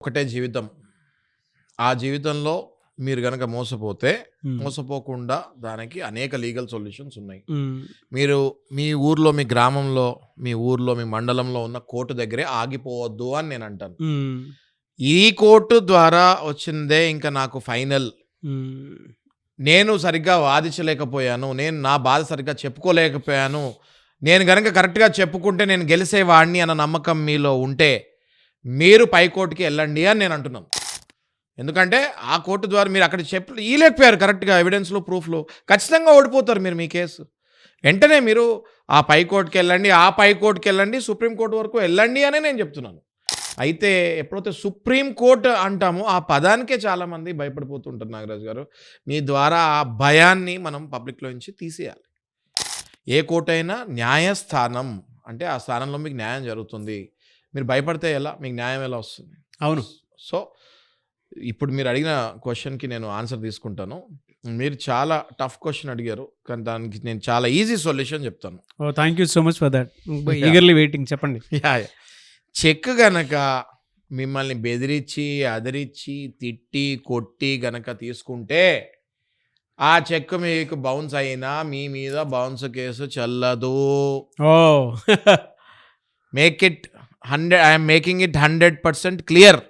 ఒకటే జీవితం. ఆ జీవితంలో మీరు గనక మోసపోతే, హ్మ్. మోసపోకుండా దానికి అనేక లీగల్ సొల్యూషన్స్ ఉన్నాయి. హ్మ్. మీరు మీ ఊర్లో, మీ గ్రామంలో, మీ ఊర్లో, మీ మండలంలో ఉన్న కోర్టు దగ్గరే ఆగిపోవద్దు అని నేనంటాను. హ్మ్. ఈ కోర్టు ద్వారా వచ్చిందే ఇంక నాకు ఫైనల్. హ్మ్. నేను సరిగ్గా వాదించలేకపోయాను. నేను నా బాధ సరిగ్గా చెప్పుకోలేకపోయాను. నేను గనక కరెక్ట్‌గా చెప్పుకుంటే నేను గెలిసేవాడిని అన్న నమ్మకం మీలో ఉంటే, మీరు పై కోర్ట్‌కి ఎళ్ళండి అని నేనంటున్నాను. ఎందుకంటే ఆ కోర్టు ద్వారా మీరు అక్కడ ఇయలేకపోయారు కరెక్ట్‌గా ఎవిడెన్స్‌లు, ప్రూఫ్‌లు. ఖచ్చితంగా ఓడిపోతారు మీరు మీ కేసు. వెంటనే మీరు ఆ పై కోర్ట్‌కెళ్ళండి, ఆ పై కోర్ట్‌కెళ్ళండి, సుప్రీం కోర్ట్ వరకు ఎళ్ళండి అనే నేను చెప్తున్నాను. అయితే ఎప్పుడైతే సుప్రీం కోర్ట్ అంటామో ఆ పదానికే చాలామంది భయపడిపోతుంటారు నాగరాజు గారు. మీ ద్వారా ఆ భయాన్ని మనం పబ్లిక్‌లో నుంచి తీసేయాలి. ఏ కోర్టైనా న్యాయస్థానం. అంటే ఆ స్థానంలో మీకు న్యాయం జరుగుతుంది. మీరు భయపడితే ఎలా? మీకు న్యాయం ఎలా వస్తుంది? అవును. సో, ఇప్పుడు మీరు అడిగిన క్వెషన్‌కి నేను ఆన్సర్ తీసుకుంటాను. మీరు చాలా టఫ్ క్వెషన్ అడిగారు. కానీ దానికి నేను చాలా ఈజీ సొల్యూషన్ చెప్తాను. Oh! Thank you so much for thought. Yeah! Eagerly waiting చెప్పండి. యాహ్! చెక్ గనక మిమ్మల్ని బెదిరించి, అదిరిచ్చి, తిట్టి, కొట్టి గనక తీసుకుంటే, ఆ చెక్ మీకు బౌన్స్ అయినా మీ మీద బౌన్స్ కేసు చెల్లదు. Oh! Make it 100 I am making it 100% clear.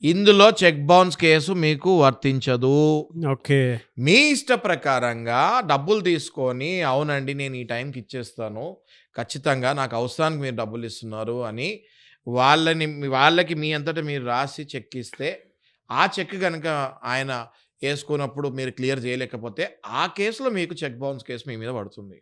ఇందులో చెక్ బౌన్స్ కేసు మీకు వర్తించదు. ఓకే. మీ ఇష్ట ప్రకారంగా డబ్బులు తీసుకొని, అవునండి నేను ఈ టైంకి ఇచ్చేస్తాను. ఖచ్చితంగా నాకు అవసరానికి మీరు డబ్బులు ఇస్తున్నారు అని వాళ్ళకి మీ అంతట మీరు రాసి చెక్ ఇస్తే, ఆ చెక్ గనక ఆయన ఏసుకున్నప్పుడు మీరు క్లియర్ చేయలేకపోతే, ఆ కేసులో మీకు చెక్ బౌన్స్ కేసు మీ మీద పడుతుంది.